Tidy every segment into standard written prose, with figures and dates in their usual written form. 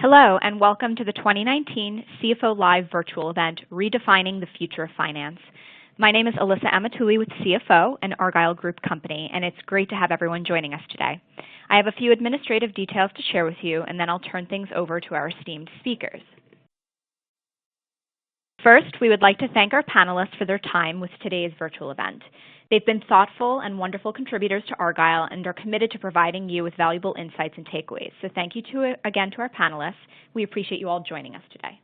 Hello, and welcome to the 2019 CFO Live virtual event, Redefining the Future of Finance. My name is Alyssa Amatuli with CFO, an Argyle Group company, and it's great to have everyone joining us today. I have a few administrative details to share with you, and then I'll turn things over to our esteemed speakers. First, we would like to thank our panelists for their time with today's virtual event. They've been thoughtful and wonderful contributors to Argyle and are committed to providing you with valuable insights and takeaways. So thank you again to our panelists. We appreciate you all joining us today.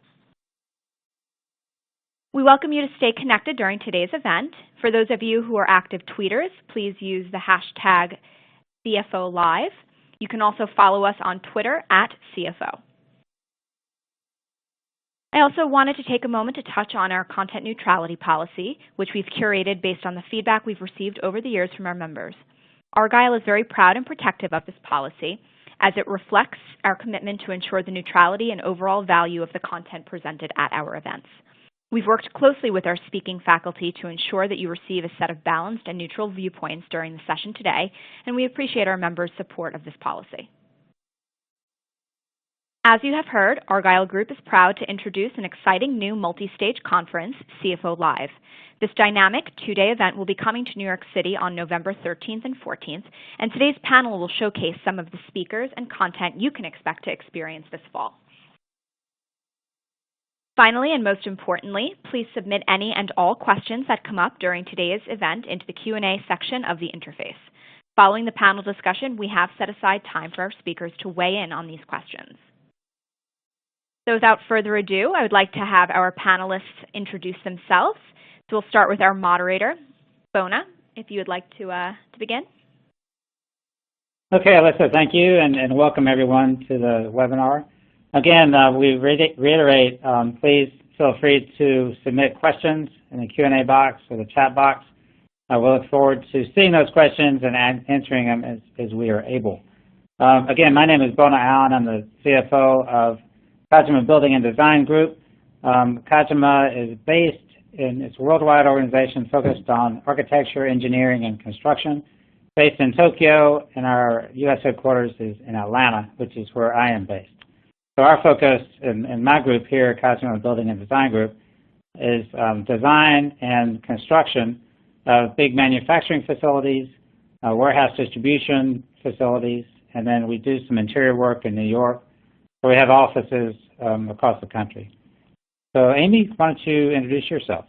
We welcome you to stay connected during today's event. For those of you who are active tweeters, please use the hashtag CFOLive. You can also follow us on Twitter at CFO. I also wanted to take a moment to touch on our content neutrality policy, which we've curated based on the feedback we've received over the years from our members. Argyle is very proud and protective of this policy, as it reflects our commitment to ensure the neutrality and overall value of the content presented at our events. We've worked closely with our speaking faculty to ensure that you receive a set of balanced and neutral viewpoints during the session today, and we appreciate our members' support of this policy. As you have heard, Argyle Group is proud to introduce an exciting new multi-stage conference, CFO Live. This dynamic two-day event will be coming to New York City on November 13th and 14th, and today's panel will showcase some of the speakers and content you can expect to experience this fall. Finally, and most importantly, please submit any and all questions that come up during today's event into the Q&A section of the interface. Following the panel discussion, we have set aside time for our speakers to weigh in on these questions. So without further ado, I would like to have our panelists introduce themselves. So we'll start with our moderator, Bona, if you would like to begin. Okay, Alyssa, thank you, and welcome everyone to the webinar. Again, we reiterate, please feel free to submit questions in the Q&A box or the chat box. We'll look forward to seeing those questions and answering them as we are able. Again, my name is Bona Allen. I'm the CFO of Kajima Building and Design Group. Kajima is based in its worldwide organization focused on architecture, engineering, and construction, based in Tokyo, and our U.S. headquarters is in Atlanta, which is where I am based. So our focus in my group here, Kajima Building and Design Group, is design and construction of big manufacturing facilities, warehouse distribution facilities, and then we do some interior work in New York. So we have offices across the country. So Aimee, why don't you introduce yourself?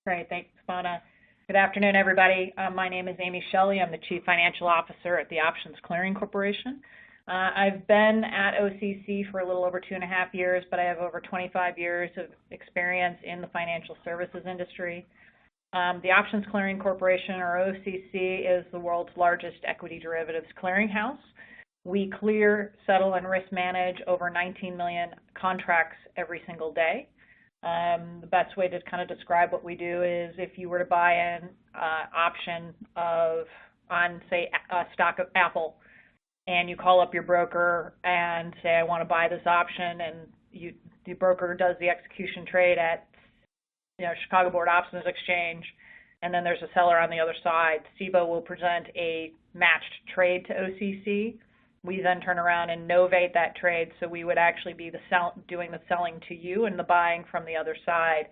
Great, thanks, Bona. Good afternoon, everybody. My name is Aimee Shelley. I'm the Chief Financial Officer at the Options Clearing Corporation. I've been at OCC for a little over 2.5 years, but I have over 25 years of experience in the financial services industry. The Options Clearing Corporation, or OCC, is the world's largest equity derivatives clearinghouse. We clear, settle, and risk manage over 19 million contracts every single day. The best way to kind of describe what we do is if you were to buy an option on, say, a stock of Apple, and you call up your broker and say, I want to buy this option, and the broker does the execution trade at Chicago Board Options Exchange, and then there's a seller on the other side. CBOE will present a matched trade to OCC. We then turn around and novate that trade, so we would actually be doing the selling to you and the buying from the other side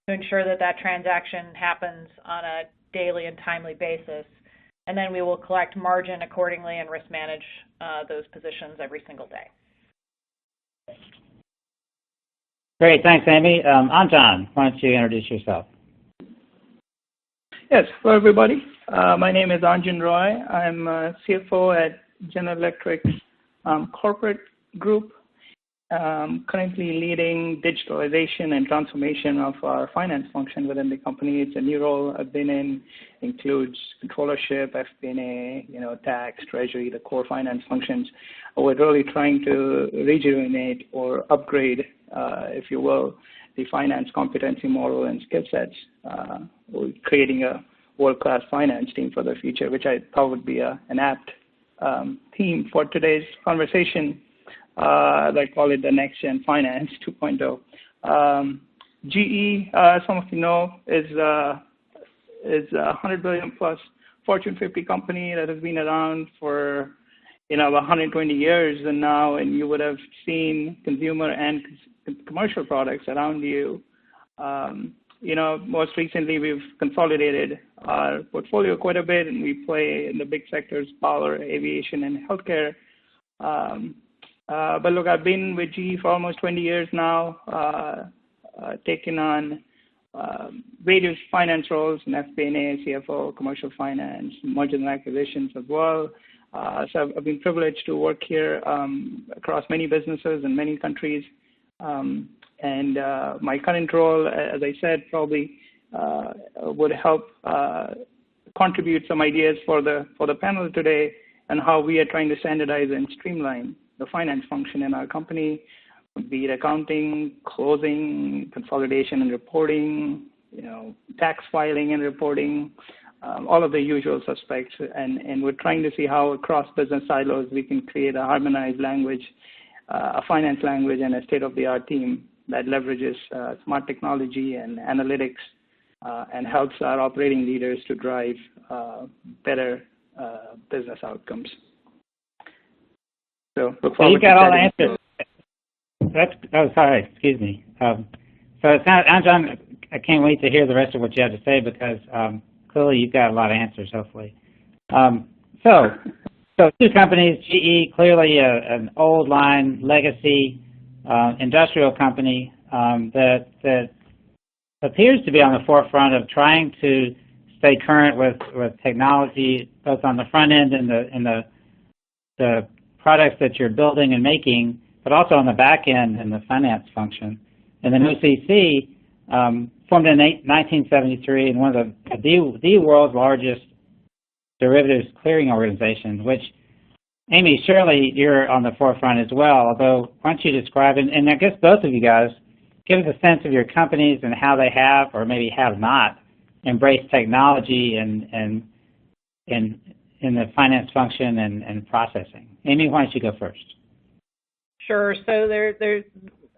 to ensure that that transaction happens on a daily and timely basis. And then we will collect margin accordingly and risk manage those positions every single day. Great, thanks, Aimee. Arjun, why don't you introduce yourself? Yes, hello everybody. My name is Arjun Roy. I'm CFO at General Electric's corporate group, currently leading digitalization and transformation of our finance function within the company. It's a new role I've been in, includes controllership, FP&A, tax, treasury, the core finance functions. We're really trying to rejuvenate or upgrade, if you will, the finance competency model and skill sets. We're creating a world-class finance team for the future, which I thought would be an apt theme for today's conversation. I call it the Next Gen Finance 2.0. GE, some of you know, is a 100 billion plus Fortune 50 company that has been around for 120 years and now, and you would have seen consumer and commercial products around you. Most recently we've consolidated our portfolio quite a bit, and we play in the big sectors: power, aviation, and healthcare. But look, I've been with GE for almost 20 years now, taking on various finance roles in FP&A, CFO, commercial finance, mergers and acquisitions as well. So I've been privileged to work here across many businesses in many countries. And my current role, as I said, probably would help contribute some ideas for the panel today and how we are trying to standardize and streamline the finance function in our company, be it accounting, closing, consolidation and reporting, tax filing and reporting, all of the usual suspects. And we're trying to see how across business silos we can create a harmonized language, a finance language, and a state-of-the-art team that leverages smart technology and analytics and helps our operating leaders to drive better business outcomes. So look forward you got all the answers. Sorry, excuse me. So it's not, Arjun, I can't wait to hear the rest of what you have to say, because clearly you've got a lot of answers, hopefully. So two companies, GE, clearly an old line, legacy, industrial company that appears to be on the forefront of trying to stay current with technology, both on the front end and the products that you're building and making, but also on the back end and the finance function. And then OCC, formed in 1973, and one of the world's largest derivatives clearing organizations, which, Aimee, surely you're on the forefront as well, although why don't you describe, and I guess both of you guys, give us a sense of your companies and how they have, or maybe have not, embraced technology and in the finance function and processing. Aimee, why don't you go first? Sure. So there's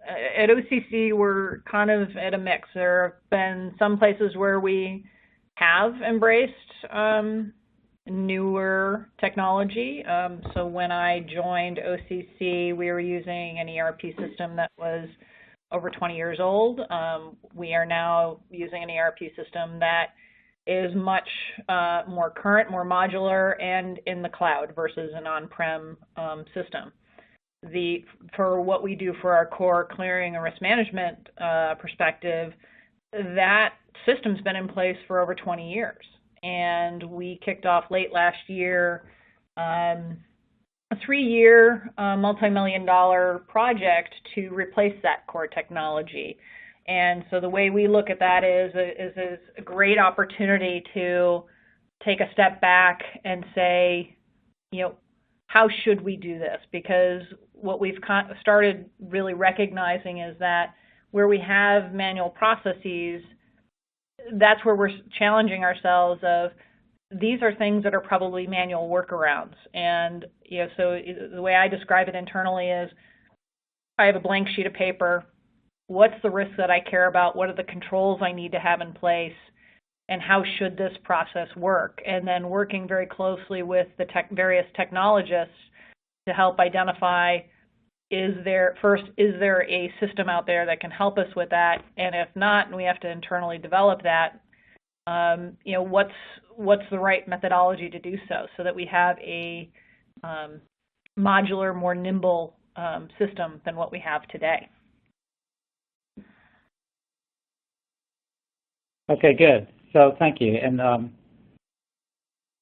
at OCC, we're kind of at a mix. There have been some places where we have embraced newer technology. So when I joined OCC, we were using an ERP system that was over 20 years old. We are now using an ERP system that is much more current, more modular, and in the cloud versus an on-prem system. For what we do for our core clearing and risk management perspective, that system's been in place for over 20 years. And we kicked off late last year a 3-year, multi-million-dollar project to replace that core technology. And so the way we look at that is a great opportunity to take a step back and say, how should we do this? Because what we've started really recognizing is that where we have manual processes, that's where we're challenging ourselves of, these are things that are probably manual workarounds. And so the way I describe it internally is, I have a blank sheet of paper. What's the risk that I care about? What are the controls I need to have in place? And how should this process work? And then working very closely with the various technologists to help identify, is there a system out there that can help us with that? And if not, and we have to internally develop that, what's the right methodology to do so that we have a modular, more nimble system than what we have today. Okay, good. So thank you. And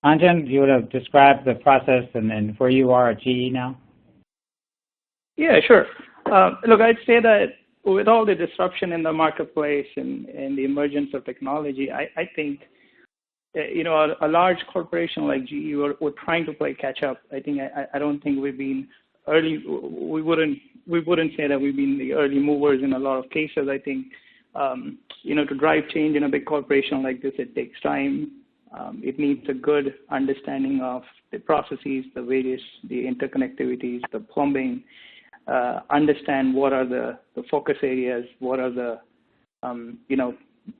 Arjun, you would have described the process and where you are at GE now? Yeah, sure. Look, I'd say that with all the disruption in the marketplace and the emergence of technology, I think, a large corporation like GE, we're trying to play catch up. I don't think we've been early. We wouldn't say that we've been the early movers in a lot of cases. I think, to drive change in a big corporation like this, it takes time. It needs a good understanding of the processes, the interconnectivities, the plumbing, understand what are the focus areas, what are the,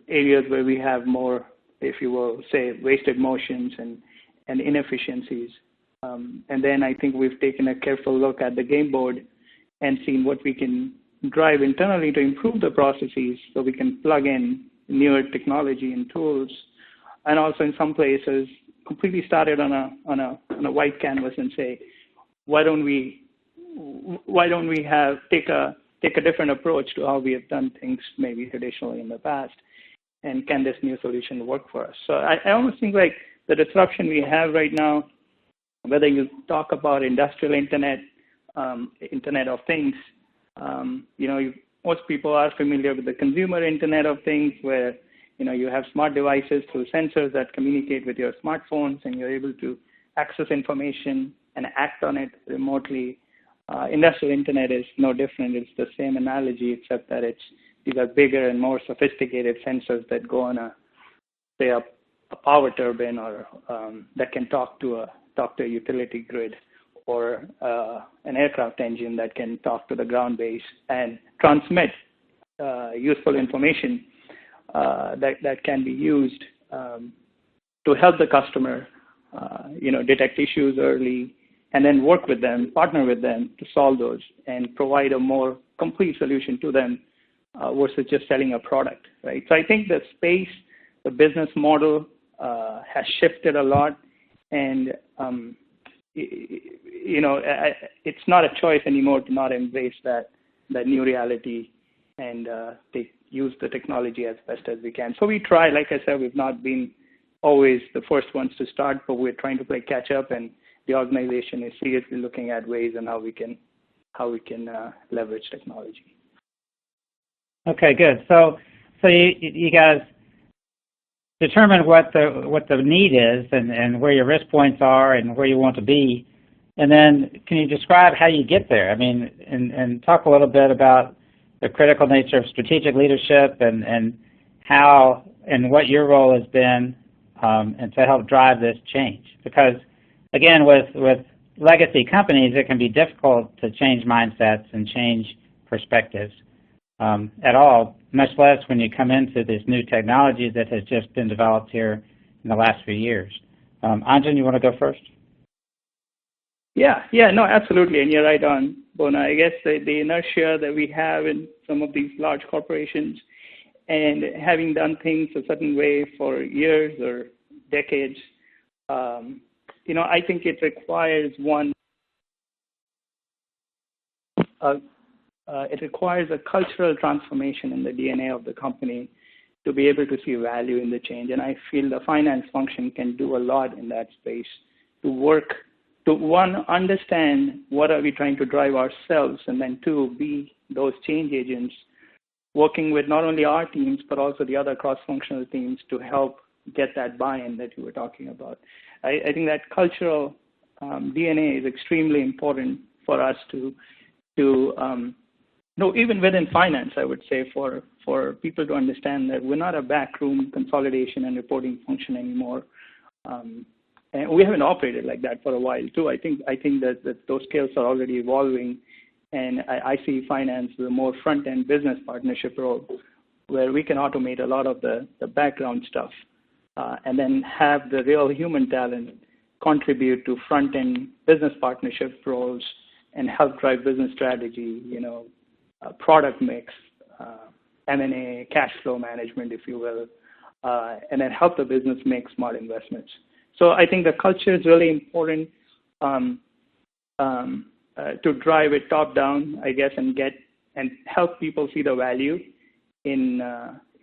areas where we have more, if you will, say, wasted motions and inefficiencies. And then I think we've taken a careful look at the game board and seen what we can drive internally to improve the processes so we can plug in newer technology and tools. And also in some places, completely started on a white canvas and say, why don't we take a different approach to how we have done things maybe traditionally in the past, and can this new solution work for us? So I almost think like the disruption we have right now, whether you talk about industrial internet, Internet of Things, most people are familiar with the consumer Internet of Things, where you have smart devices through sensors that communicate with your smartphones, and you're able to access information and act on it remotely. Industrial internet is no different. It's the same analogy, except that these are bigger and more sophisticated sensors that go on a power turbine, or that can talk to a utility grid, or an aircraft engine that can talk to the ground base and transmit useful information that can be used to help the customer, detect issues early, and then work with them, partner with them to solve those and provide a more complete solution to them versus just selling a product, right? So I think the space, the business model has shifted a lot, and it's not a choice anymore to not embrace that new reality and use the technology as best as we can. So we try, like I said, we've not been always the first ones to start, but we're trying to play catch up, and the organization is seriously looking at ways and how we can leverage technology. Okay, good. So you guys determine what the need is and where your risk points are and where you want to be, and then can you describe how you get there? I mean, and talk a little bit about the critical nature of strategic leadership and how and what your role has been and to help drive this change. Because again, with legacy companies, it can be difficult to change mindsets and change perspectives at all, much less when you come into this new technology that has just been developed here in the last few years. Arjun, you want to go first? Yeah, no, absolutely, and you're right on, Bona. I guess the inertia that we have in some of these large corporations, and having done things a certain way for years or decades, I think it requires it requires a cultural transformation in the DNA of the company to be able to see value in the change. And I feel the finance function can do a lot in that space to work to, one, understand what are we trying to drive ourselves, and then two, be those change agents working with not only our teams, but also the other cross-functional teams to help get that buy-in that you were talking about. I think that cultural DNA is extremely important for us to even within finance, I would say, for people to understand that we're not a backroom consolidation and reporting function anymore. And we haven't operated like that for a while too. I think that those skills are already evolving, and I see finance as a more front-end business partnership role, where we can automate a lot of the background stuff, and then have the real human talent contribute to front-end business partnership roles and help drive business strategy, product mix, M&A, cash flow management, if you will, and then help the business make smart investments. So I think the culture is really important to drive it top down, I guess, and help people see the value in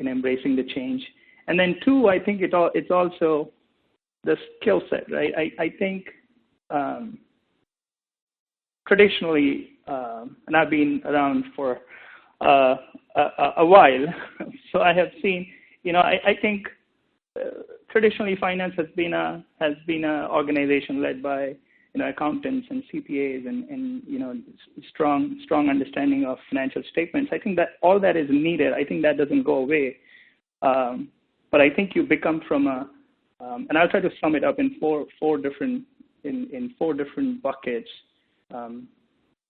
embracing the change. And then two, I think it's also the skill set, right? I think traditionally, and I've been around for a while, so I have seen, I think traditionally finance has been a organization led by accountants and CPAs and strong understanding of financial statements. I think that all that is needed. I think that doesn't go away, but I think you become from and I'll try to sum it up in four different buckets,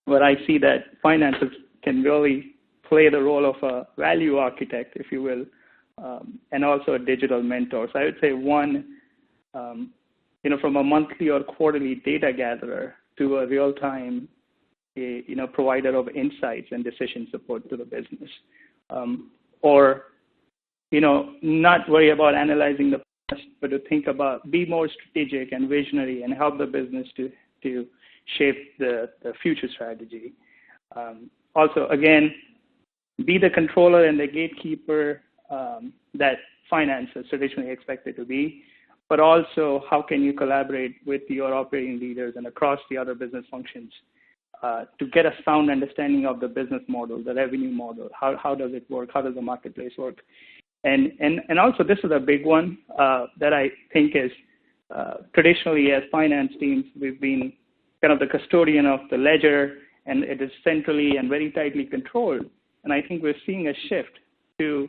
where I see that finances can really play the role of a value architect, if you will, and also a digital mentor. So I would say one, from a monthly or quarterly data gatherer to a real-time, provider of insights and decision support to the business. Or, not worry about analyzing the past, but to think about, be more strategic and visionary and help the business to shape the future strategy. Also, again, be the controller and the gatekeeper that finance is traditionally expected to be, but also how can you collaborate with your operating leaders and across the other business functions to get a sound understanding of the business model, the revenue model, how does it work, how does the marketplace work. And also, this is a big one that I think is traditionally as finance teams, we've been kind of the custodian of the ledger, and it is centrally and very tightly controlled. And I think we're seeing a shift to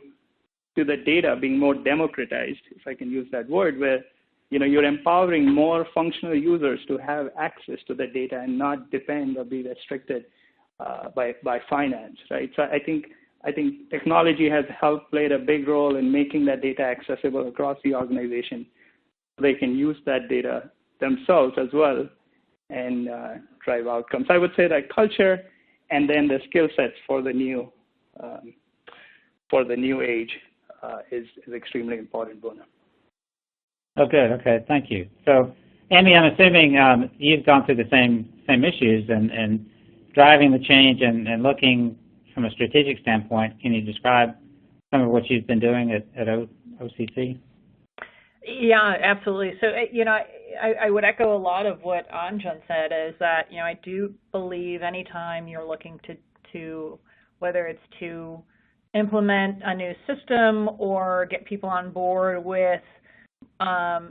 the data being more democratized, if I can use that word, where you're empowering more functional users to have access to the data and not depend or be restricted by finance, right? So I think technology has helped played a big role in making that data accessible across the organization. They can use that data themselves as well and drive outcomes. I would say that culture and then the skill sets for the new age is extremely important, Bona. Oh, good. Okay, thank you. So, Aimee, I'm assuming you've gone through the same issues and driving the change and looking from a strategic standpoint. Can you describe some of what you've been doing at OCC? Yeah, absolutely. So, I would echo a lot of what Arjun said, is that, I do believe anytime you're looking to whether it's to implement a new system or get people on board with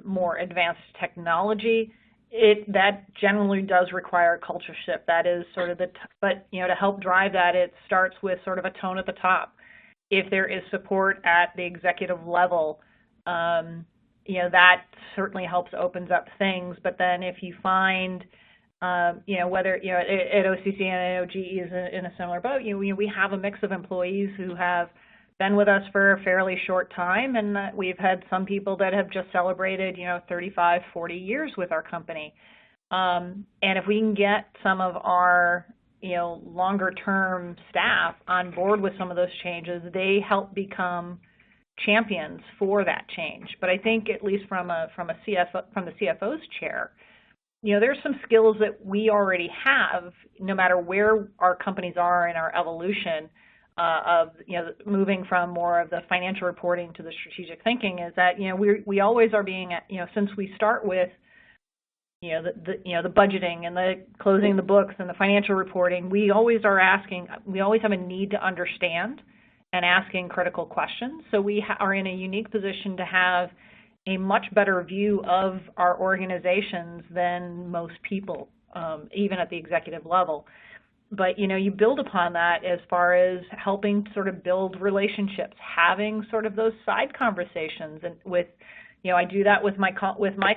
more advanced technology, that generally does require a culture shift. That is sort of but to help drive that, it starts with sort of a tone at the top. If there is support at the executive level, that certainly helps opens up things. But then if you find, whether, at OCC and I know GE is in a similar boat, we have a mix of employees who have been with us for a fairly short time, and we've had some people that have just celebrated, 35, 40 years with our company. And if we can get some of our, longer-term staff on board with some of those changes, they help become champions for that change. But I think, at least from the CFO's chair, there's some skills that we already have, no matter where our companies are in our evolution of moving from more of the financial reporting to the strategic thinking, is that we always are being since we start with the budgeting and the closing the books and the financial reporting, we always have a need to understand and asking critical questions. So we are in a unique position to have a much better view of our organizations than most people, even at the executive level. But, you build upon that as far as helping sort of build relationships, having sort of those side conversations. And with, I do that with my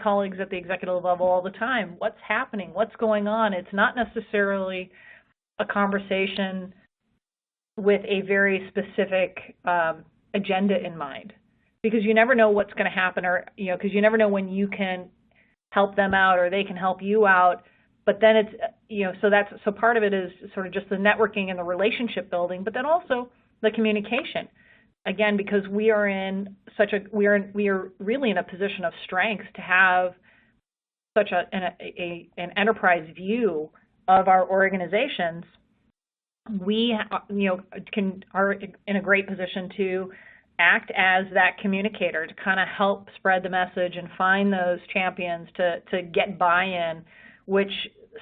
colleagues at the executive level all the time. What's happening? What's going on? It's not necessarily a conversation with a very specific agenda in mind, because you never know what's going to happen, or because you never know when you can help them out or they can help you out. But then it's so part of it is sort of just the networking and the relationship building, but then also the communication. Again, because we are really in a position of strength to have such an enterprise view of our organizations. We are in a great position to act as that communicator to kind of help spread the message and find those champions to get buy-in, which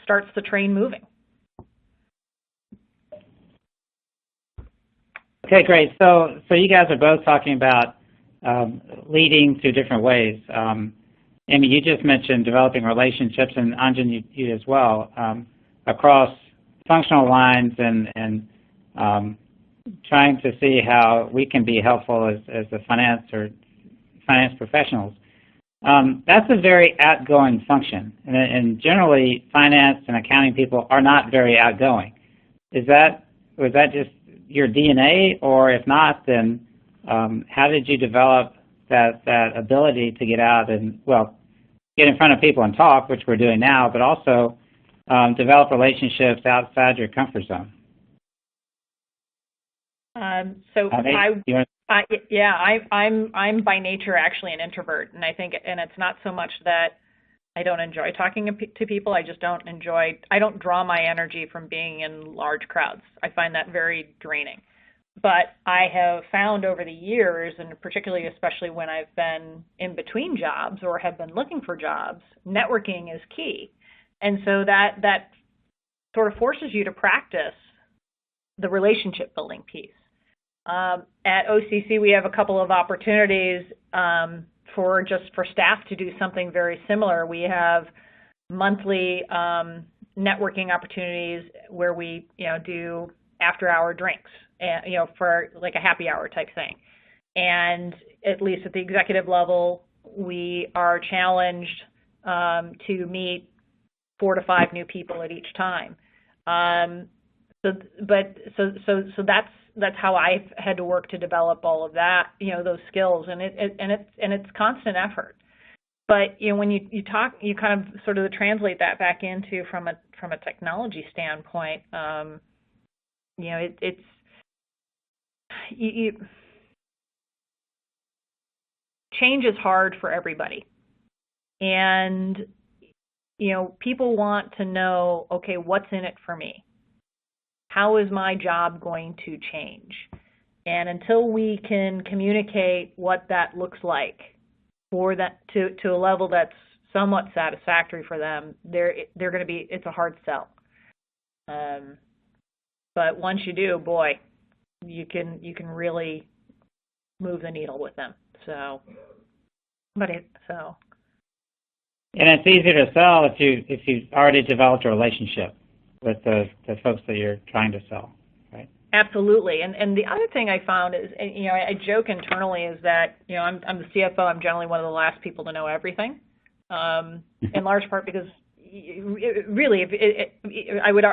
starts the train moving. Okay, great. So you guys are both talking about leading to different ways. Aimee, you just mentioned developing relationships, and Arjun, you as well, across functional lines and trying to see how we can be helpful as the finance professionals. That's a very outgoing function, and generally finance and accounting people are not very outgoing. Was that just your DNA, or if not, then how did you develop that ability to get out and get in front of people and talk, which we're doing now, but also develop relationships outside your comfort zone. I'm by nature actually an introvert, and it's not so much that I don't enjoy talking to people. I just don't draw my energy from being in large crowds. I find that very draining. But I have found over the years, and particularly especially when I've been in between jobs or have been looking for jobs, networking is key. And so that sort of forces you to practice the relationship building piece. At OCC, we have a couple of opportunities for staff to do something very similar. We have monthly networking opportunities where we do after-hour drinks, for like a happy hour type thing. And at least at the executive level, we are challenged to meet 4 to 5 new people at each time. So that's how I've had to work to develop all of that, those skills, and it's constant effort. But when you talk, you kind of sort of translate that back into from a technology standpoint. Change is hard for everybody, and people want to know, okay, what's in it for me? How is my job going to change? And until we can communicate what that looks like for that to a level that's somewhat satisfactory for them, it's a hard sell. But once you do, boy, you can really move the needle with them. And it's easier to sell if you've already developed a relationship with the folks that you're trying to sell, right? Absolutely. And the other thing I found is, I joke internally is that, I'm the CFO. I'm generally one of the last people to know everything, in large part because really, I would,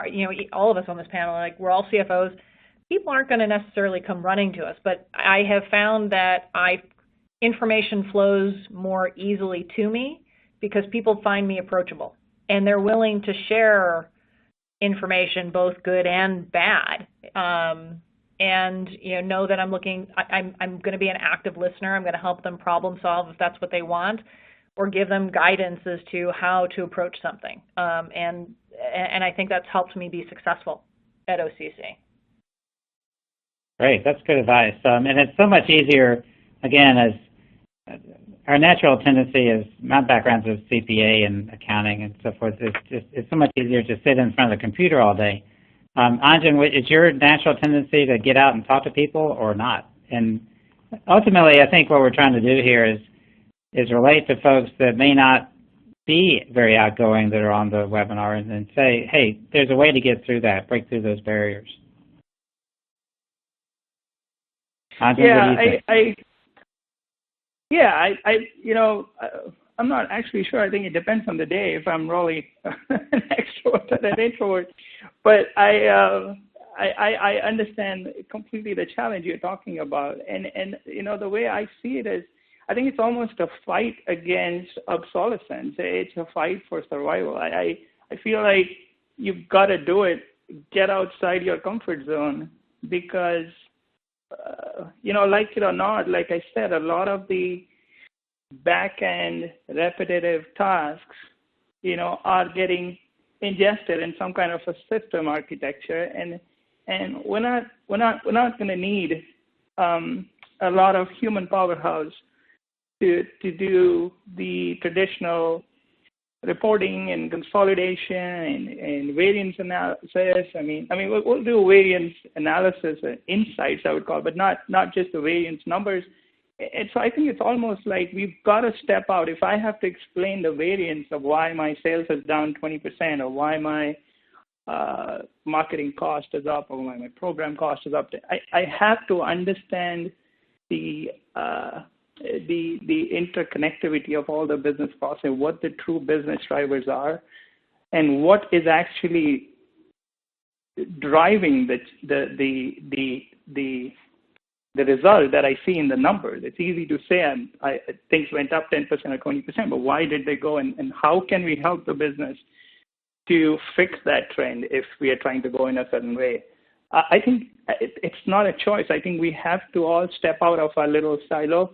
all of us on this panel, like we're all CFOs. People aren't going to necessarily come running to us, but I have found that information flows more easily to me because people find me approachable, and they're willing to share information, both good and bad, and know that I'm going to be an active listener. I'm going to help them problem solve if that's what they want, or give them guidance as to how to approach something. And I think that's helped me be successful at OCC. Great, that's good advice. And it's so much easier, again, as our natural tendency is, my background's with CPA and accounting and so forth, it's so much easier to sit in front of the computer all day. Arjun, is your natural tendency to get out and talk to people or not? And ultimately, I think what we're trying to do here is relate to folks that may not be very outgoing that are on the webinar and say, hey, there's a way to get through that, break through those barriers. Arjun, what do you think? I'm not actually sure. I think it depends on the day if I'm really an extrovert or an introvert. But I understand completely the challenge you're talking about. And the way I see it is, I think it's almost a fight against obsolescence. It's a fight for survival. I feel like you've got to do it, get outside your comfort zone, because, like it or not, like I said, a lot of the back-end repetitive tasks, are getting ingested in some kind of a system architecture, and we're not going to need a lot of human powerhouse to do the traditional reporting and consolidation and variance analysis. I mean, we'll do variance analysis and insights, I would call, but not just the variance numbers. And so I think it's almost like we've got to step out. If I have to explain the variance of why my sales is down 20% or why my marketing cost is up or why my program cost is up, I have to understand the interconnectivity of all the business process, what the true business drivers are, and what is actually driving the the result that I see in the numbers. It's easy to say things went up 10% or 20%, but why did they go, and how can we help the business to fix that trend if we are trying to go in a certain way? I think it's not a choice. I think we have to all step out of our little silo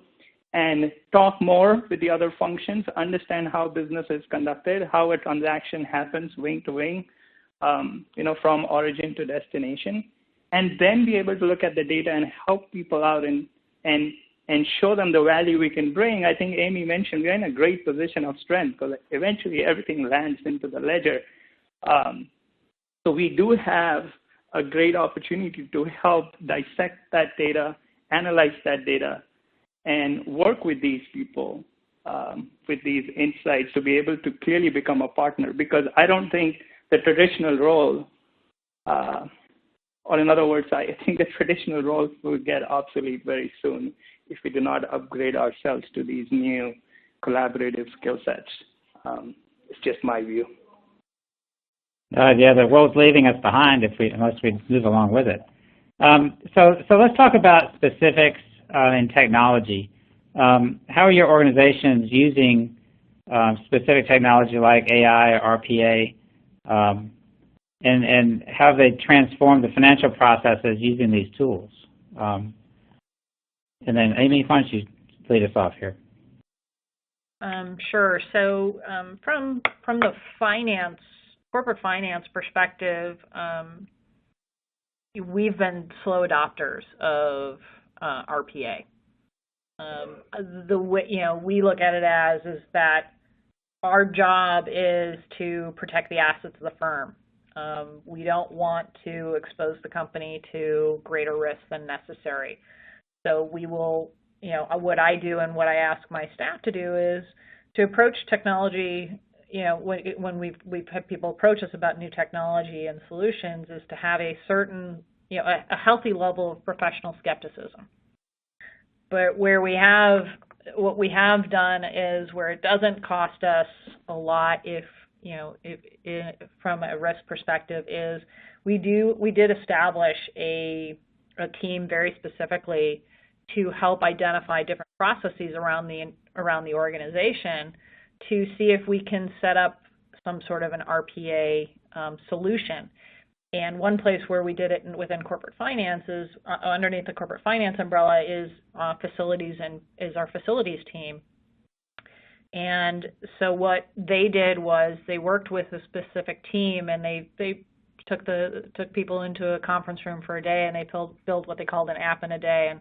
and talk more with the other functions, understand how business is conducted, how a transaction happens wing to wing, from origin to destination, and then be able to look at the data and help people out and show them the value we can bring. I think Aimee mentioned we're in a great position of strength because eventually everything lands into the ledger. So we do have a great opportunity to help dissect that data, analyze that data, and work with these people with these insights to be able to clearly become a partner, because I don't think the traditional role, or in other words, I think the traditional roles will get obsolete very soon if we do not upgrade ourselves to these new collaborative skill sets. It's just my view. Yeah, the world's leaving us behind unless we move along with it. So let's talk about specifics in technology. How are your organizations using specific technology like AI or RPA, and how have they transformed the financial processes using these tools? And then, Aimee, why don't you lead us off here? Sure. So from the corporate finance perspective, we've been slow adopters of RPA. The way we look at it is that our job is to protect the assets of the firm. We don't want to expose the company to greater risk than necessary. So we will, what I do and what I ask my staff to do is to approach technology. When we've had people approach us about new technology and solutions, is to have a certain, a healthy level of professional skepticism. But what we have done is where it doesn't cost us a lot, if from a risk perspective, is we did establish a team very specifically to help identify different processes around the organization to see if we can set up some sort of an RPA solution. And one place where we did it within corporate finance is underneath the corporate finance umbrella is facilities, and is our facilities team. And so what they did was they worked with a specific team, and they took people into a conference room for a day, and they built what they called an app in a day.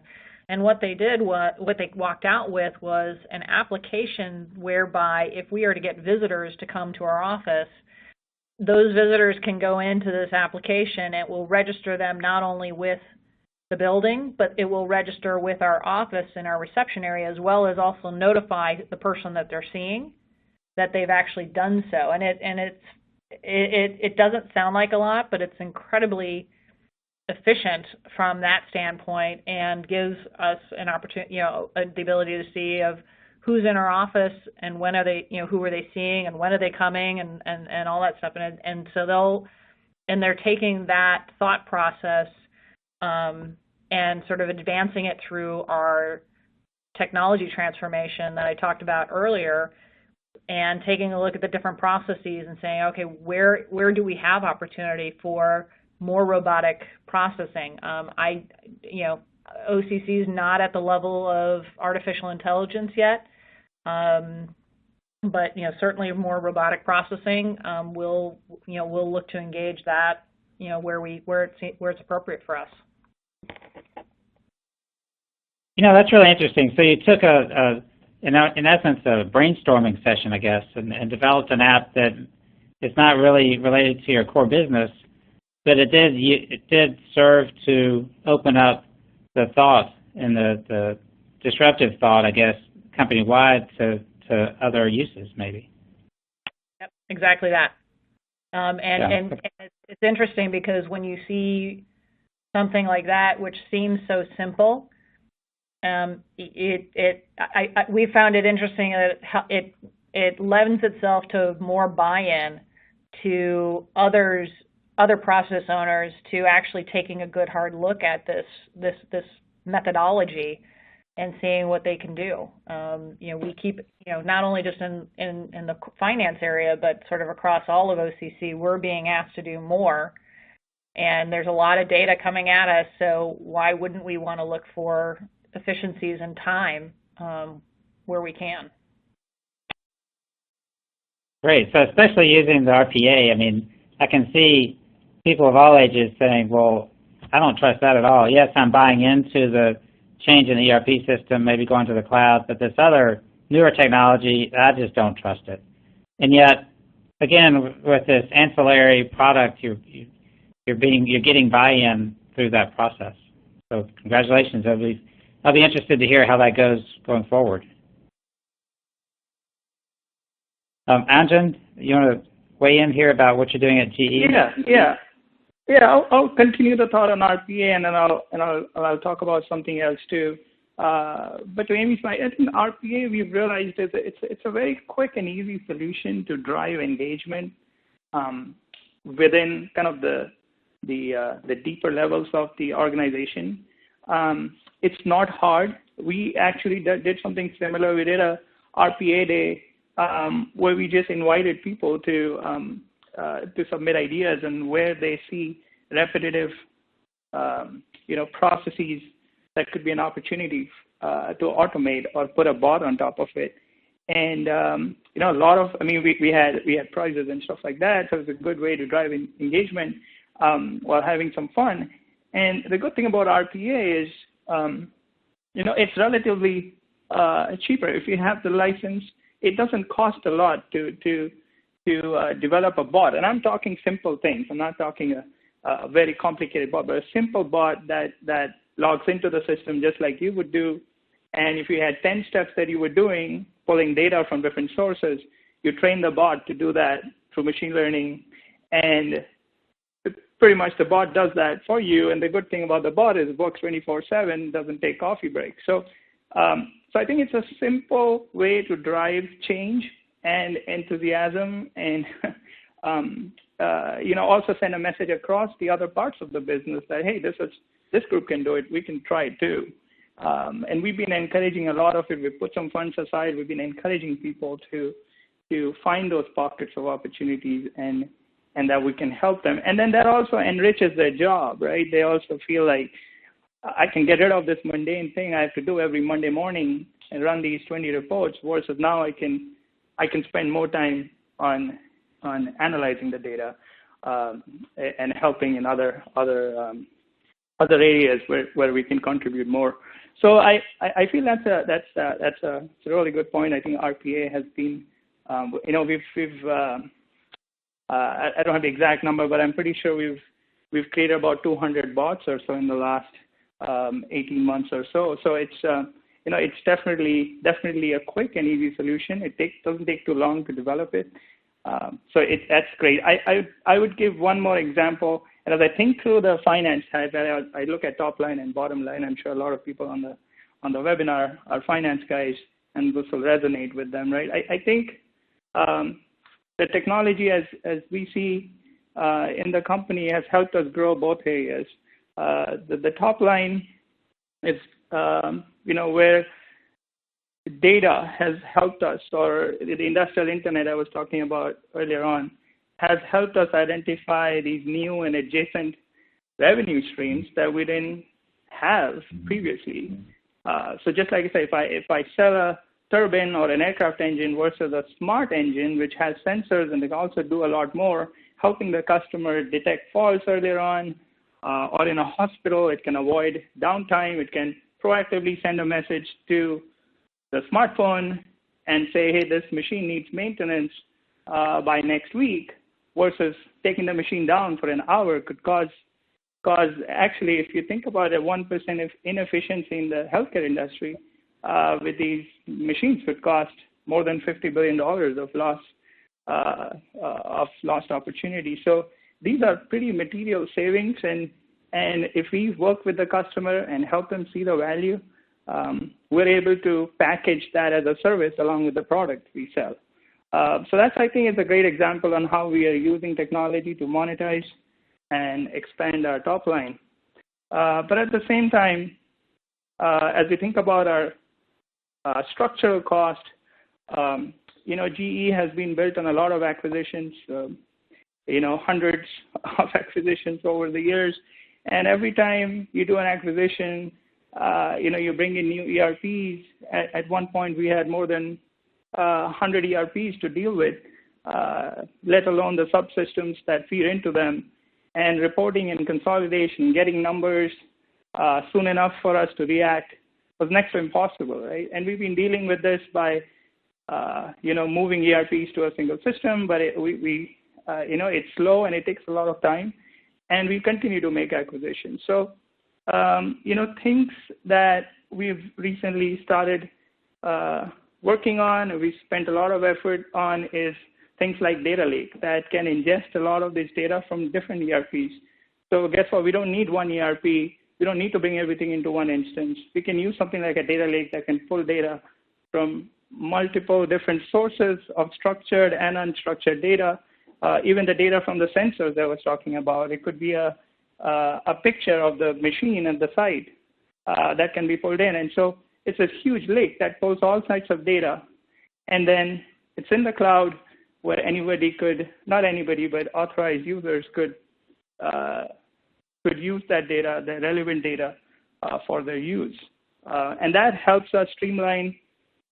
And what they did, what they walked out with, was an application whereby if we are to get visitors to come to our office, those visitors can go into this application. It will register them not only with the building, but it will register with our office and our reception area, as well as also notify the person that they're seeing that they've actually done so. And it doesn't sound like a lot, but it's incredibly efficient from that standpoint, and gives us an opportunity, the ability to see of who's in our office and when are they, who are they seeing and when are they coming, and all that stuff. And so they're taking that thought process and sort of advancing it through our technology transformation that I talked about earlier, and taking a look at the different processes and saying, okay, where do we have opportunity for more robotic processing? OCC is not at the level of artificial intelligence yet, but certainly more robotic processing. We'll look to engage that where it's appropriate for us. That's really interesting. So you took in essence a brainstorming session, I guess, and developed an app that is not really related to your core business, but it did serve to open up the thought and the disruptive thought, I guess, company-wide to other uses, maybe. Yep, exactly that. And it's interesting because when you see something like that, which seems so simple, we found it interesting that it lends itself to more buy-in to other process owners to actually taking a good hard look at this methodology and seeing what they can do. We keep, not only just in the finance area, but sort of across all of OCC, we're being asked to do more. And there's a lot of data coming at us, so why wouldn't we want to look for efficiencies and time where we can? Great. So especially using the RPA, I mean, I can see people of all ages saying, well, I don't trust that at all. Yes, I'm buying into the change in the ERP system, maybe going to the cloud, but this other newer technology, I just don't trust it. And yet, again, with this ancillary product, you're getting buy-in through that process. So congratulations. I'll be interested to hear how that goes going forward. Arjun, you want to weigh in here about what you're doing at GE? Yeah. I'll continue the thought on RPA, and then I'll talk about something else too. But to Aimee's point, I think RPA we've realized it's a very quick and easy solution to drive engagement within kind of the deeper levels of the organization. It's not hard. We actually did something similar. We did a RPA day where we just invited people to submit ideas and where they see repetitive, processes that could be an opportunity to automate or put a bot on top of it. And a lot of, we had prizes and stuff like that, so it was a good way to drive engagement while having some fun. And the good thing about RPA is, it's relatively cheaper. If you have the license, it doesn't cost a lot to develop a bot. And I'm talking simple things. I'm not talking a very complicated bot, but a simple bot that logs into the system just like you would do. And if you had 10 steps that you were doing, pulling data from different sources, you train the bot to do that through machine learning. And pretty much the bot does that for you. And the good thing about the bot is it works 24/7, doesn't take coffee breaks. So I think it's a simple way to drive change and enthusiasm, and also send a message across the other parts of the business that, hey, this group can do it, we can try it too. And we've been encouraging a lot of it. We put some funds aside. We've been encouraging people to find those pockets of opportunities and that we can help them. And then that also enriches their job, right? They also feel like I can get rid of this mundane thing I have to do every Monday morning and run these 20 reports, versus now I can spend more time on analyzing the data and helping in other areas where we can contribute more. So I feel that's a really good point. I think RPA has been, we've I don't have the exact number, but I'm pretty sure we've created about 200 bots or so in the last 18 months or so. So it's it's definitely a quick and easy solution. It doesn't take too long to develop it. So that's great. I would give one more example. And as I think through the finance side, I look at top line and bottom line. I'm sure a lot of people on the webinar are finance guys, and this will resonate with them, right? I think the technology, as we see in the company, has helped us grow both areas. The top line is, where data has helped us, or the industrial internet I was talking about earlier on, has helped us identify these new and adjacent revenue streams that we didn't have previously. So just like I say, if I sell a turbine or an aircraft engine versus a smart engine, which has sensors and they can also do a lot more, helping the customer detect faults earlier on, or in a hospital, it can avoid downtime. It can proactively send a message to the smartphone and say, hey, this machine needs maintenance by next week, versus taking the machine down for an hour could cause actually, if you think about it, 1% of inefficiency in the healthcare industry with these machines could cost more than $50 billion of lost opportunity. So these are pretty material savings, and if we work with the customer and help them see the value, we're able to package that as a service along with the product we sell. So that's, I think, is a great example on how we are using technology to monetize and expand our top line. But at the same time, as we think about our structural cost, GE has been built on a lot of acquisitions, hundreds of acquisitions over the years. And every time you do an acquisition, you bring in new ERPs. At one point, we had more than 100 ERPs to deal with, let alone the subsystems that feed into them. And reporting and consolidation, getting numbers soon enough for us to react was next to impossible, right? And we've been dealing with this by, moving ERPs to a single system, but it's slow and it takes a lot of time, and we continue to make acquisitions. So, things that we've recently started working on, we spent a lot of effort on, is things like data lake that can ingest a lot of this data from different ERPs. So guess what? We don't need one ERP. We don't need to bring everything into one instance. We can use something like a data lake that can pull data from multiple different sources of structured and unstructured data, even the data from the sensors I was talking about. It could be a picture of the machine at the site that can be pulled in. And so it's a huge lake that pulls all types of data. And then it's in the cloud where anybody could, not anybody, but authorized users could use that data, the relevant data, for their use. And that helps us streamline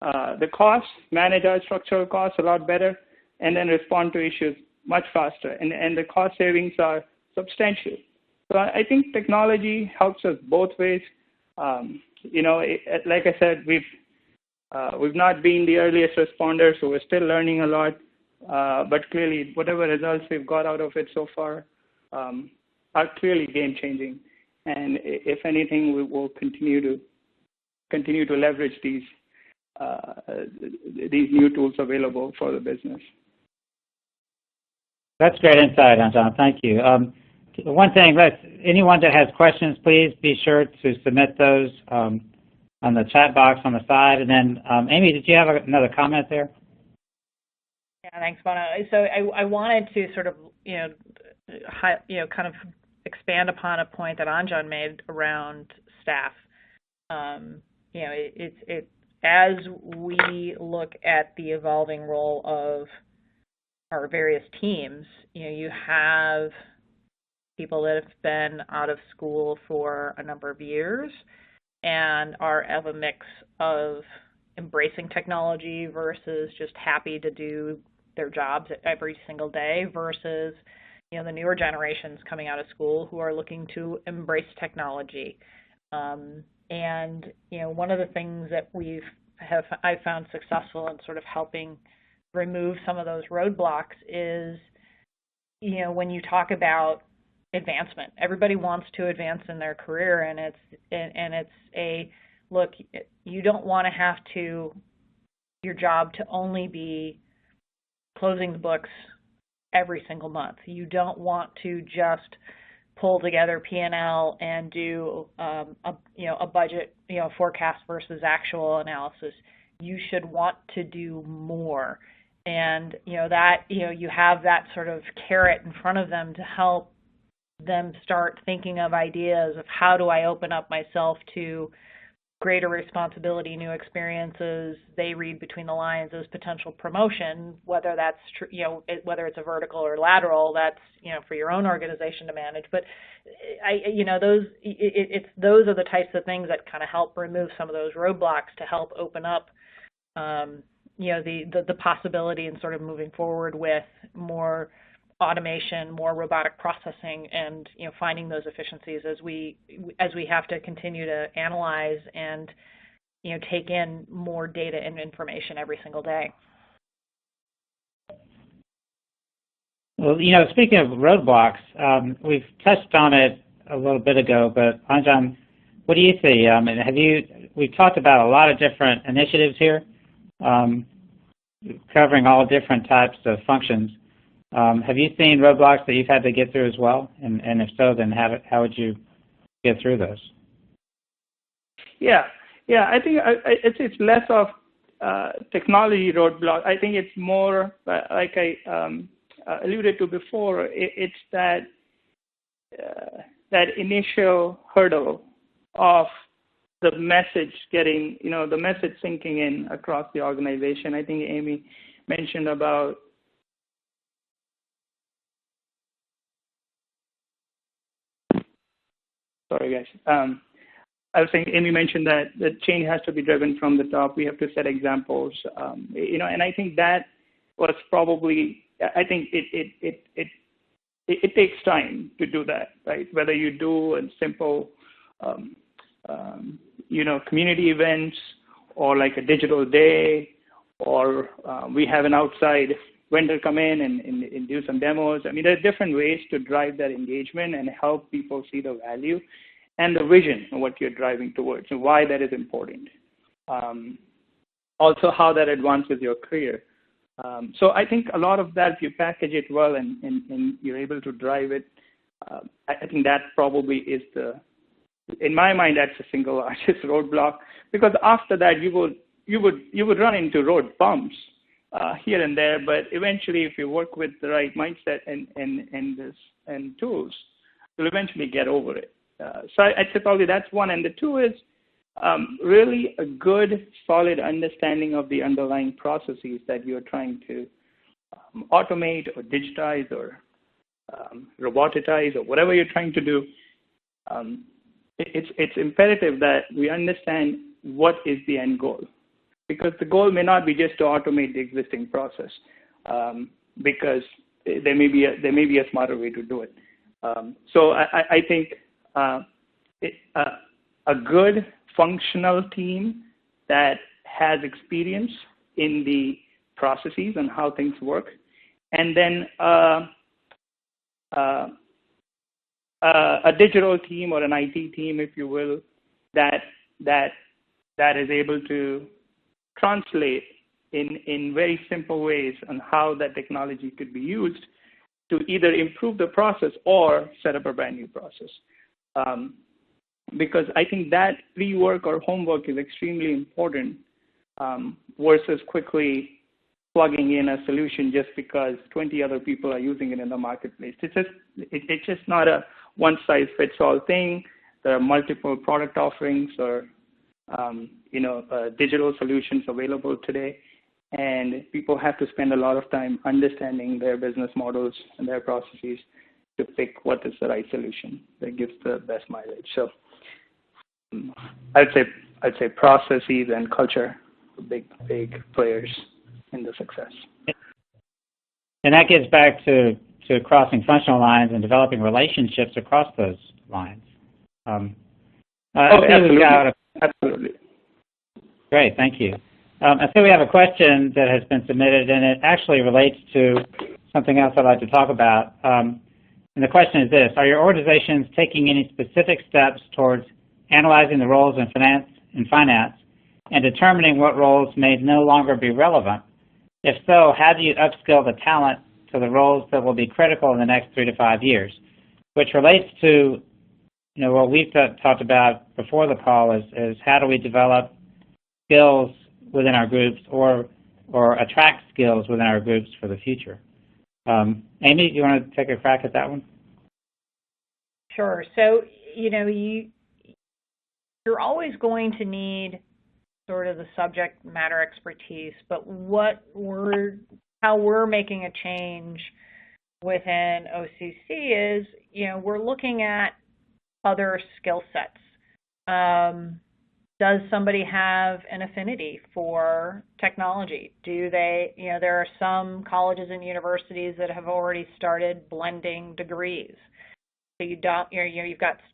the costs, manage our structural costs a lot better, and then respond to issues much faster. And the cost savings are substantial. So I think technology helps us both ways. Like I said, we've not been the earliest responders, so we're still learning a lot. But clearly, whatever results we've got out of it so far are clearly game-changing. And if anything, we will continue to leverage these new tools available for the business. That's great insight, Arjun. Thank you. One thing, anyone that has questions, please be sure to submit those on the chat box on the side. And then, Aimee, did you have another comment there? Yeah, thanks, Mona. So I wanted to sort of, kind of expand upon a point that Arjun made around staff. As we look at the evolving role of our various teams, you have people that have been out of school for a number of years and are of a mix of embracing technology versus just happy to do their jobs every single day versus, the newer generations coming out of school who are looking to embrace technology. And, one of the things that I found successful in sort of helping remove some of those roadblocks is, when you talk about advancement, everybody wants to advance in their career, and it's a look. You don't want to have your job to only be closing the books every single month. You don't want to just pull together P&L and do a budget forecast versus actual analysis. You should want to do more, and you have that sort of carrot in front of them to help them start thinking of ideas of how do I open up myself to greater responsibility, new experiences. They read between the lines as potential promotion, whether that's whether it's a vertical or lateral. That's for your own organization to manage. But those are the types of things that kind of help remove some of those roadblocks to help open up the possibility and sort of moving forward with more automation, more robotic processing, and finding those efficiencies as we have to continue to analyze and take in more data and information every single day. Well, speaking of roadblocks, we've touched on it a little bit ago, but Arjun, what do you see? We've talked about a lot of different initiatives here, covering all different types of functions. Have you seen roadblocks that you've had to get through as well? And if so, then how would you get through those? Yeah. I think it's less of technology roadblock. I think it's more like I alluded to before. It's that initial hurdle of the message getting, the message sinking in across the organization. I think Aimee mentioned about sorry guys. I was saying Aimee mentioned that the change has to be driven from the top. We have to set examples, and I think that was probably, I think it takes time to do that, right? Whether you do a simple, community events, or like a digital day, or we have an outside vendor come in and do some demos. I mean, there are different ways to drive that engagement and help people see the value and the vision of what you're driving towards and why that is important. Also, how that advances your career. So I think a lot of that, if you package it well and you're able to drive it, I think that probably is in my mind, that's the single largest roadblock, because after that you would run into road bumps here and there, but eventually if you work with the right mindset and tools, you'll eventually get over it. So I'd say probably that's one, and the two is really a good, solid understanding of the underlying processes that you're trying to automate or digitize or roboticize or whatever you're trying to do. It's imperative that we understand what is the end goal, because the goal may not be just to automate the existing process, because there may be a smarter way to do it. So I think a good functional team that has experience in the processes and how things work, and then a digital team or an IT team, if you will, that is able to translate in very simple ways on how that technology could be used to either improve the process or set up a brand new process. Because I think that pre-work or homework is extremely important versus quickly plugging in a solution just because 20 other people are using it in the marketplace. It's just not a one-size-fits-all thing. There are multiple product offerings or digital solutions available today, and people have to spend a lot of time understanding their business models and their processes to pick what is the right solution that gives the best mileage. So I'd say processes and culture are big players in the success. And that gets back to crossing functional lines and developing relationships across those lines. Absolutely. Great, thank you. I think we have a question that has been submitted, and it actually relates to something else I'd like to talk about. And the question is this: are your organizations taking any specific steps towards analyzing the roles in finance and determining what roles may no longer be relevant? If so, how do you upskill the talent to the roles that will be critical in the next 3 to 5 years? Which relates to what we've talked about before the call is how do we develop skills within our groups or attract skills within our groups for the future. Aimee, do you want to take a crack at that one? Sure. So, you're always going to need sort of the subject matter expertise, but how we're making a change within OCC is, we're looking at other skill sets. Does somebody have an affinity for technology? Do they, there are some colleges and universities that have already started blending degrees. So you've got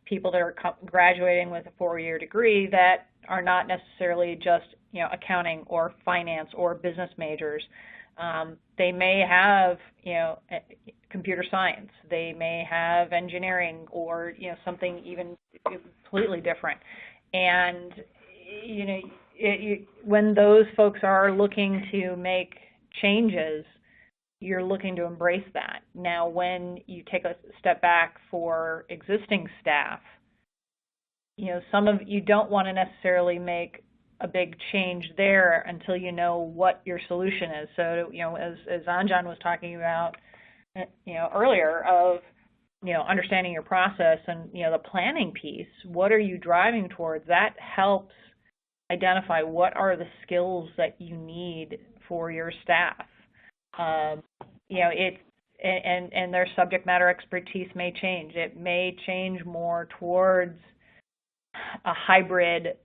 people that are graduating with a 4-year degree that are not necessarily just, accounting or finance or business majors. They may have, computer science. They may have engineering or, something even completely different. And, when those folks are looking to make changes, you're looking to embrace that. Now, when you take a step back for existing staff, you don't want to necessarily make a big change there until you know what your solution is. So, as Anjan was talking about, earlier, of understanding your process and, the planning piece, what are you driving towards? That helps identify what are the skills that you need for your staff. And their subject matter expertise may change. It may change more towards a hybrid,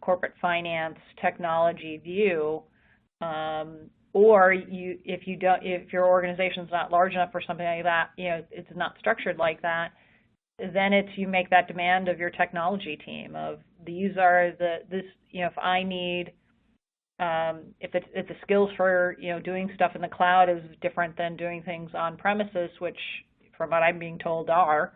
corporate finance technology view, or if your organization's not large enough for something like that, it's not structured like that, then you make that demand of your technology team of these are if I need, if the skills for doing stuff in the cloud is different than doing things on premises, which from what I'm being told are,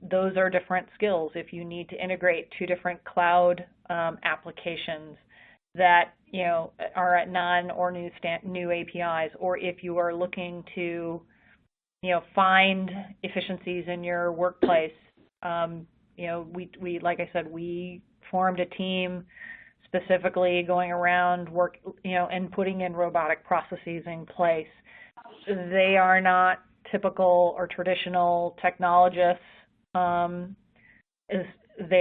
those are different skills. If you need to integrate two different cloud applications that are at non or new APIs, or if you are looking to find efficiencies in your workplace, we like I said, we formed a team specifically going around and putting in robotic processes in place. They are not typical or traditional technologists. They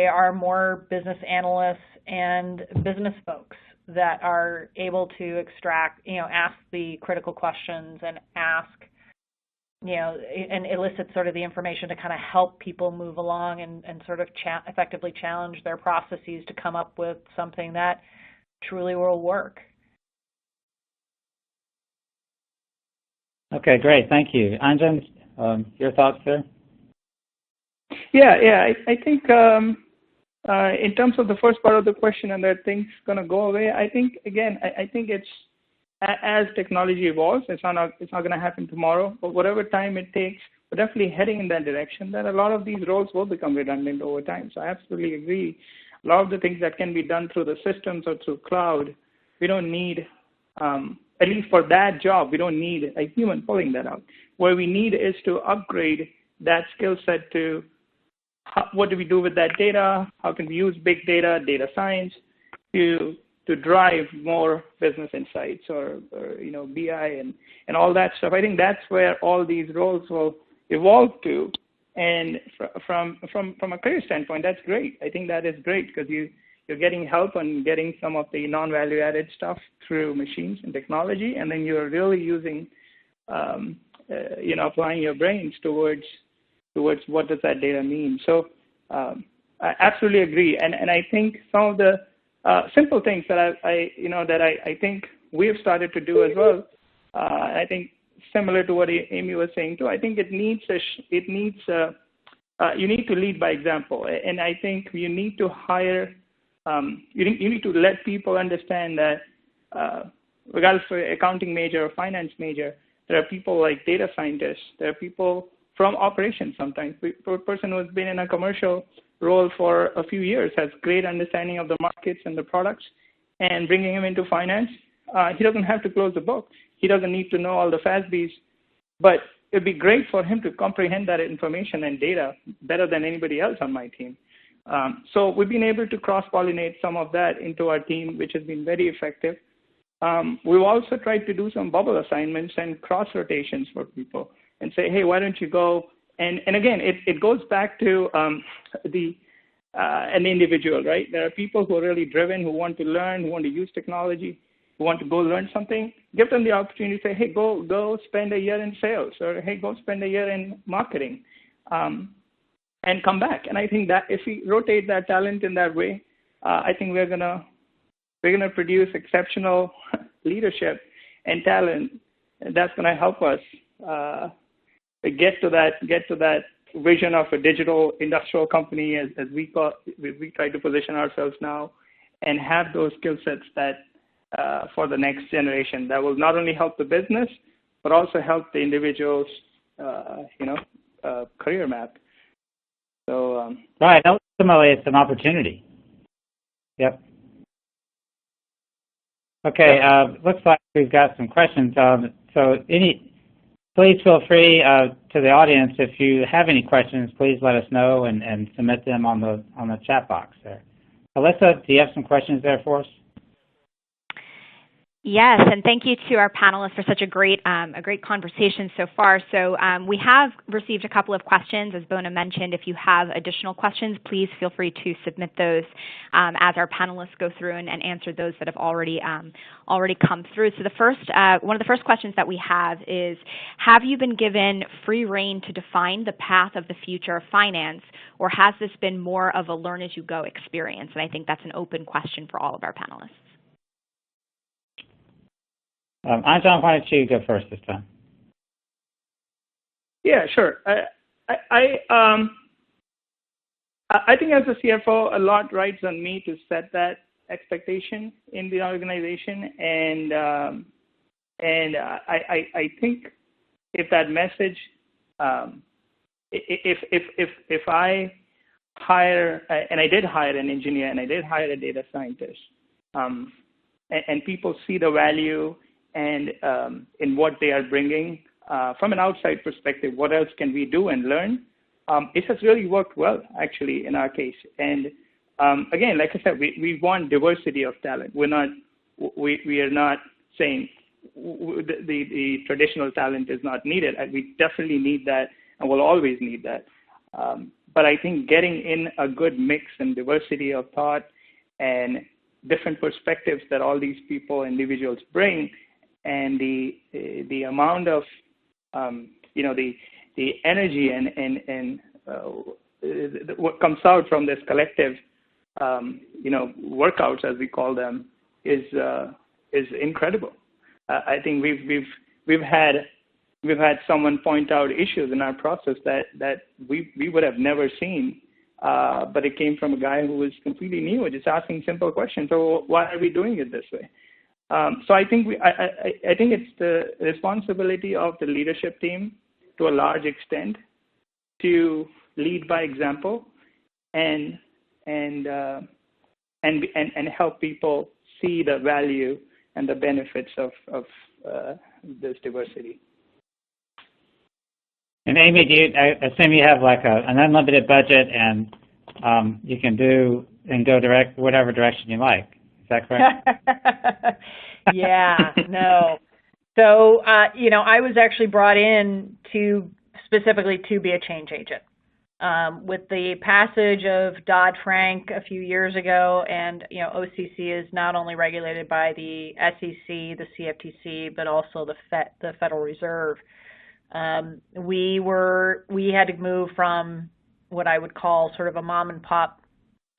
are more business analysts and business folks that are able to ask the critical questions and ask, and elicit sort of the information to kind of help people move along and sort of effectively challenge their processes to come up with something that truly will work. Okay, great. Thank you. Arjun, your thoughts there? Yeah. I think in terms of the first part of the question and that things going to go away, I think it's as technology evolves, it's not going to happen tomorrow, but whatever time it takes, we're definitely heading in that direction, that a lot of these roles will become redundant over time. So I absolutely agree. A lot of the things that can be done through the systems or through cloud, we don't need, at least for that job, we don't need a human pulling that out. What we need is to upgrade that skill set to what do we do with that data? How can we use big data, data science, to drive more business insights or BI and all that stuff. I think that's where all these roles will evolve to. And from a career standpoint, that's great. I think that is great because you're getting help on getting some of the non-value added stuff through machines and technology, and then you're really using, applying your brains towards what does that data mean. So I absolutely agree. And I think some of the simple things that I think we have started to do as well. I think similar to what Aimee was saying too. I think you need to lead by example, and I think you need to hire. You need to let people understand that regardless of accounting major or finance major, there are people like data scientists. There are people from operations sometimes. A person who has been in a commercial role for a few years has great understanding of the markets and the products, and bringing him into finance, he doesn't have to close the book. He doesn't need to know all the FASBs, but it'd be great for him to comprehend that information and data better than anybody else on my team. So we've been able to cross-pollinate some of that into our team, which has been very effective. We've also tried to do some bubble assignments and cross-rotations for people and say, hey, why don't you go? And again, it goes back to an individual, right? There are people who are really driven, who want to learn, who want to use technology, who want to go learn something. Give them the opportunity to say, hey, go spend a year in sales, or hey, go spend a year in marketing, and come back. And I think that if we rotate that talent in that way, I think we're gonna produce exceptional leadership and talent. And that's gonna help us get to that vision of a digital industrial company as we try to position ourselves now, and have those skill sets that for the next generation that will not only help the business but also help the individual's career map. So right, ultimately it's an opportunity. Yep. Okay, looks like we've got some questions. Please feel free to the audience, if you have any questions, please let us know and submit them on the chat box there. Alyssa, do you have some questions there for us? Yes, and thank you to our panelists for such a great conversation so far. So we have received a couple of questions. As Bona mentioned, if you have additional questions, please feel free to submit those as our panelists go through and answer those that have already come through. So one of the first questions that we have is, have you been given free rein to define the path of the future of finance, or has this been more of a learn-as-you-go experience? And I think that's an open question for all of our panelists. Arjun, why don't you go first this time? Yeah, sure. I think as a CFO, a lot rides on me to set that expectation in the organization, and I think if that message, if I hire, and I did hire an engineer and I did hire a data scientist, and people see the value and in what they are bringing from an outside perspective, what else can we do and learn? It has really worked well, actually, in our case. And again, like I said, we want diversity of talent. We are not saying the traditional talent is not needed. We definitely need that, and we'll always need that. But I think getting in a good mix and diversity of thought and different perspectives that all these individuals bring, and the amount of the energy and what comes out from this collective workouts, as we call them, is incredible. I think we've had someone point out issues in our process that we would have never seen, but it came from a guy who was completely new, just asking simple questions. So why are we doing it this way? So I think I think it's the responsibility of the leadership team to a large extent to lead by example and help people see the value and the benefits of this diversity. And Aimee, I assume you have like an unlimited budget, and you can do and go direct whatever direction you like. Is that correct? Yeah, no. So, I was actually brought in specifically to be a change agent. With the passage of Dodd-Frank a few years ago, and, OCC is not only regulated by the SEC, the CFTC, but also the Federal Reserve. We had to move from what I would call sort of a mom and pop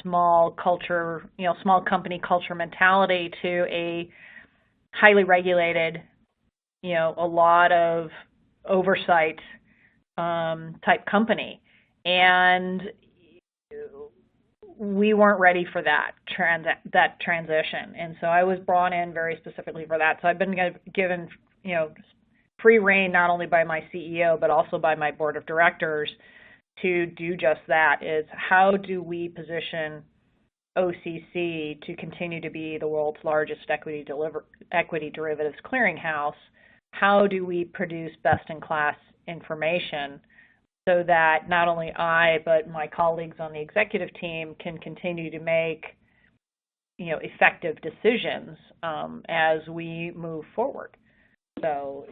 small culture, small company culture mentality to a highly regulated, a lot of oversight type company. And we weren't ready for that transition. And so I was brought in very specifically for that. So I've been given, free rein not only by my CEO, but also by my board of directors to do just that, is how do we position OCC to continue to be the world's largest equity derivatives clearinghouse? How do we produce best-in-class information so that not only I, but my colleagues on the executive team can continue to make, effective decisions as we move forward? So,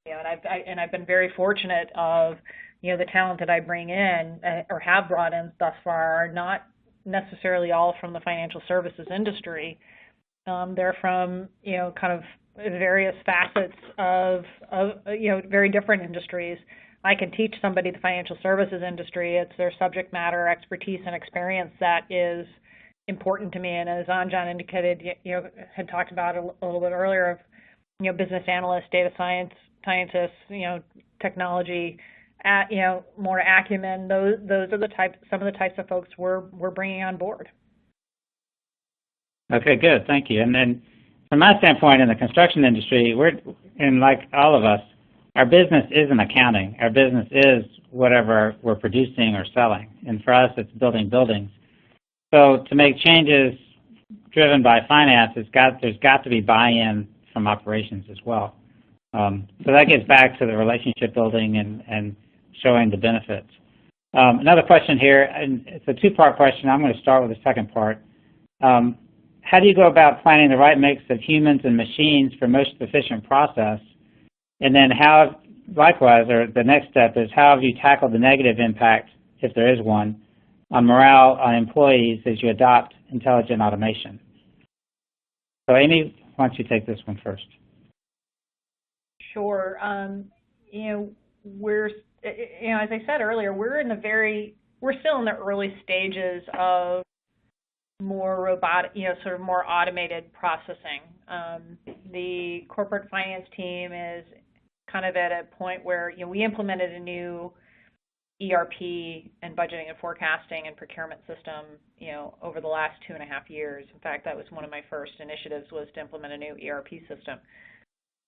and I've been very fortunate of, the talent that I bring in or have brought in thus far are not necessarily all from the financial services industry. They're from, kind of various facets of very different industries. I can teach somebody the financial services industry. It's their subject matter expertise and experience that is important to me. And as Arjun indicated, had talked about a little bit earlier of, business analysts, data scientists, technology, more acumen. Those are some of the types of folks we're bringing on board. Okay, good. Thank you. And then from my standpoint in the construction industry, and like all of us, our business isn't accounting. Our business is whatever we're producing or selling. And for us, it's building buildings. So to make changes driven by finance, there's got to be buy-in from operations as well. So that gets back to the relationship building and showing the benefits. Another question here, and it's a two-part question. I'm going to start with the second part. how do you go about planning the right mix of humans and machines for most efficient process? And then how, likewise, or the next step is how have you tackled the negative impact, if there is one, on morale on employees as you adopt intelligent automation? So Aimee, why don't you take this one first? Sure. We're, as I said earlier, we're still in the early stages of more robotic, sort of more automated processing. The corporate finance team is kind of at a point where, we implemented a new ERP and budgeting and forecasting and procurement system, over the last 2.5 years. In fact, that was one of my first initiatives, was to implement a new ERP system.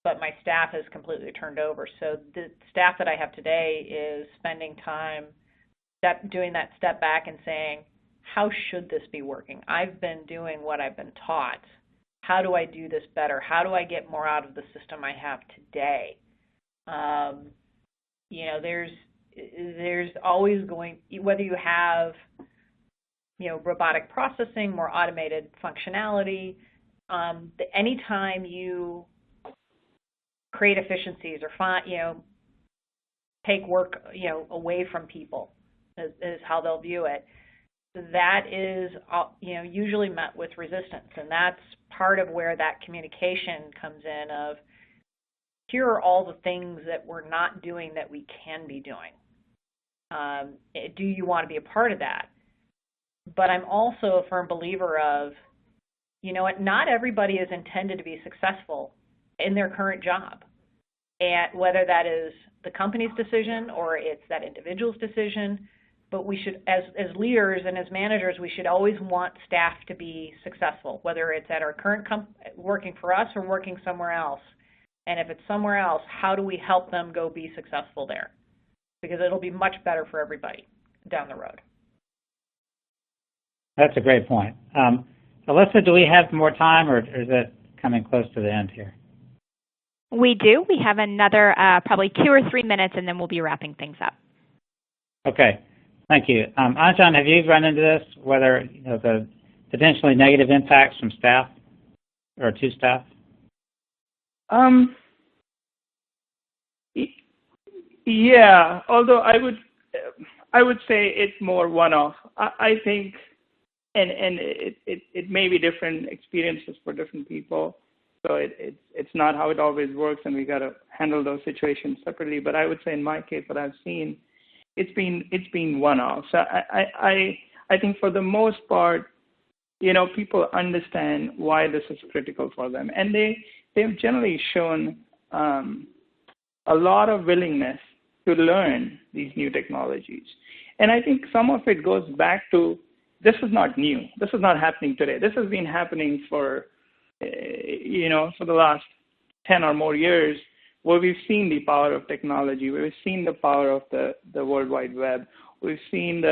But my staff has completely turned over. So the staff that I have today is spending time doing that step back and saying, how should this be working? I've been doing what I've been taught. How do I do this better? How do I get more out of the system I have today? There's always going, whether you have, robotic processing, more automated functionality, anytime you create efficiencies or take work, away from people is how they'll view it. That is, usually met with resistance, and that's part of where that communication comes in of, here are all the things that we're not doing that we can be doing. Do you want to be a part of that? But I'm also a firm believer of, not everybody is intended to be successful in their current job. And whether that is the company's decision or it's that individual's decision, but we should, as leaders and as managers, we should always want staff to be successful, whether it's at our current working for us or working somewhere else. And if it's somewhere else, how do we help them go be successful there? Because it'll be much better for everybody down the road. That's a great point. Alyssa, do we have more time, or is it coming close to the end here? We do. We have another probably 2 or 3 minutes, and then we'll be wrapping things up. Okay. Thank you. Arjun, have you run into this, whether the potentially negative impacts from staff or to staff? Yeah, although I would say it's more one-off. I think, and it may be different experiences for different people. So it's not how it always works, and we got to handle those situations separately. But I would say in my case, what I've seen, it's been one-off. So I think for the most part, people understand why this is critical for them, and they've generally shown a lot of willingness to learn these new technologies. And I think some of it goes back to, this is not new. This is not happening today. This has been happening for the last 10 or more years, where we've seen the power of technology, we've seen the power of the World Wide Web, we've seen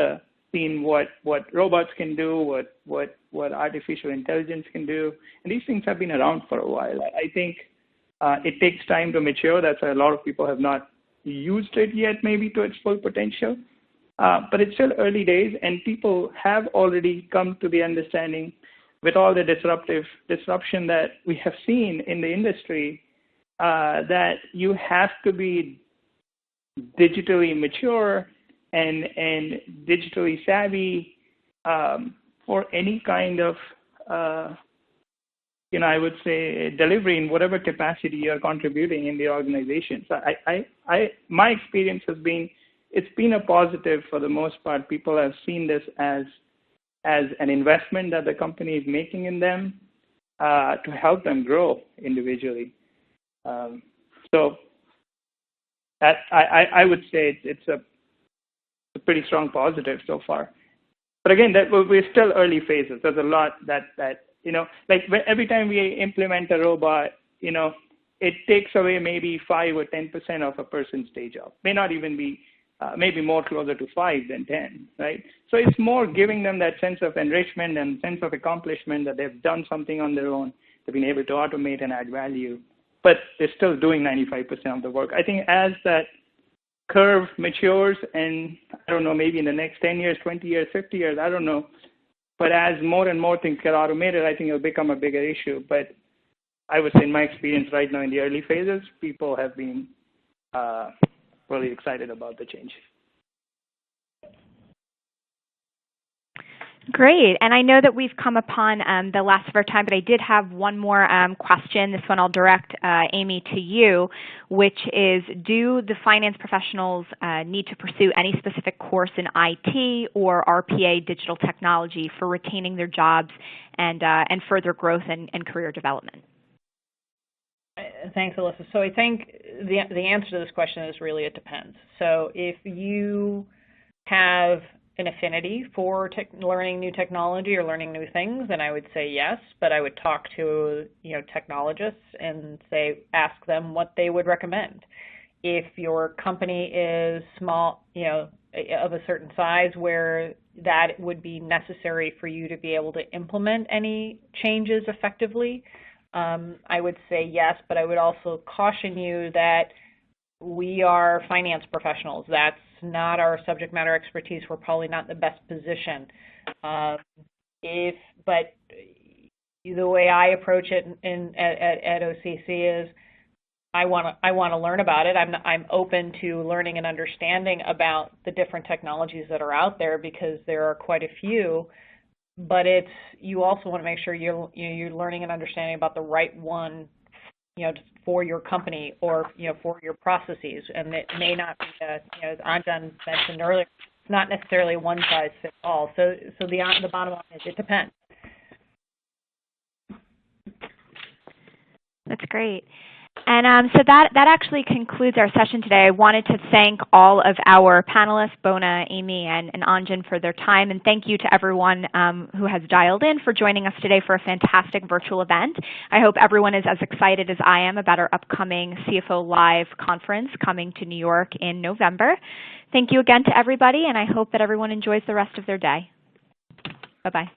what robots can do, what artificial intelligence can do, and these things have been around for a while. I think it takes time to mature. That's why a lot of people have not used it yet, maybe to its full potential. But it's still early days, and people have already come to the understanding, with all the disruption that we have seen in the industry, that you have to be digitally mature and digitally savvy for any kind of, I would say, delivery in whatever capacity you're contributing in the organization. So my experience has been, it's been a positive for the most part. People have seen this as an investment that the company is making in them to help them grow individually. So that I would say it's a pretty strong positive so far. But again, we're still early phases. There's a lot that like every time we implement a robot, it takes away maybe 5 or 10% of a person's day job. May not even be, maybe more closer to 5 than 10, right? So it's more giving them that sense of enrichment and sense of accomplishment that they've done something on their own, they've been able to automate and add value, but they're still doing 95% of the work. I think as that curve matures, and I don't know, maybe in the next 10 years, 20 years, 50 years, I don't know, But as more and more things get automated, I think it'll become a bigger issue. But I would say in my experience right now in the early phases, people have been really excited about the change. Great. And I know that we've come upon the last of our time, but I did have one more question. This one I'll direct, Aimee, to you, which is, do the finance professionals need to pursue any specific course in IT or RPA digital technology for retaining their jobs and further growth and career development? Thanks, Alyssa. So I think the answer to this question is really it depends. So if you have an affinity for learning new technology or learning new things, then I would say yes, but I would talk to technologists and ask them what they would recommend. If your company is small, of a certain size where that would be necessary for you to be able to implement any changes effectively, I would say yes, but I would also caution you that we are finance professionals. That's not our subject matter expertise. We're probably not in the best position. But the way I approach it at OCC is I want to learn about it. I'm open to learning and understanding about the different technologies that are out there because there are quite a few. But you also want to make sure you're learning and understanding about the right one, for your company or for your processes, and it may not be, as Arjun mentioned earlier, it's not necessarily one size fits all. So the bottom line is it depends. That's great. And so that actually concludes our session today. I wanted to thank all of our panelists, Bona, Aimee, and Arjun, for their time, and thank you to everyone who has dialed in for joining us today for a fantastic virtual event. I hope everyone is as excited as I am about our upcoming CFO Live conference coming to New York in November. Thank you again to everybody, and I hope that everyone enjoys the rest of their day. Bye-bye.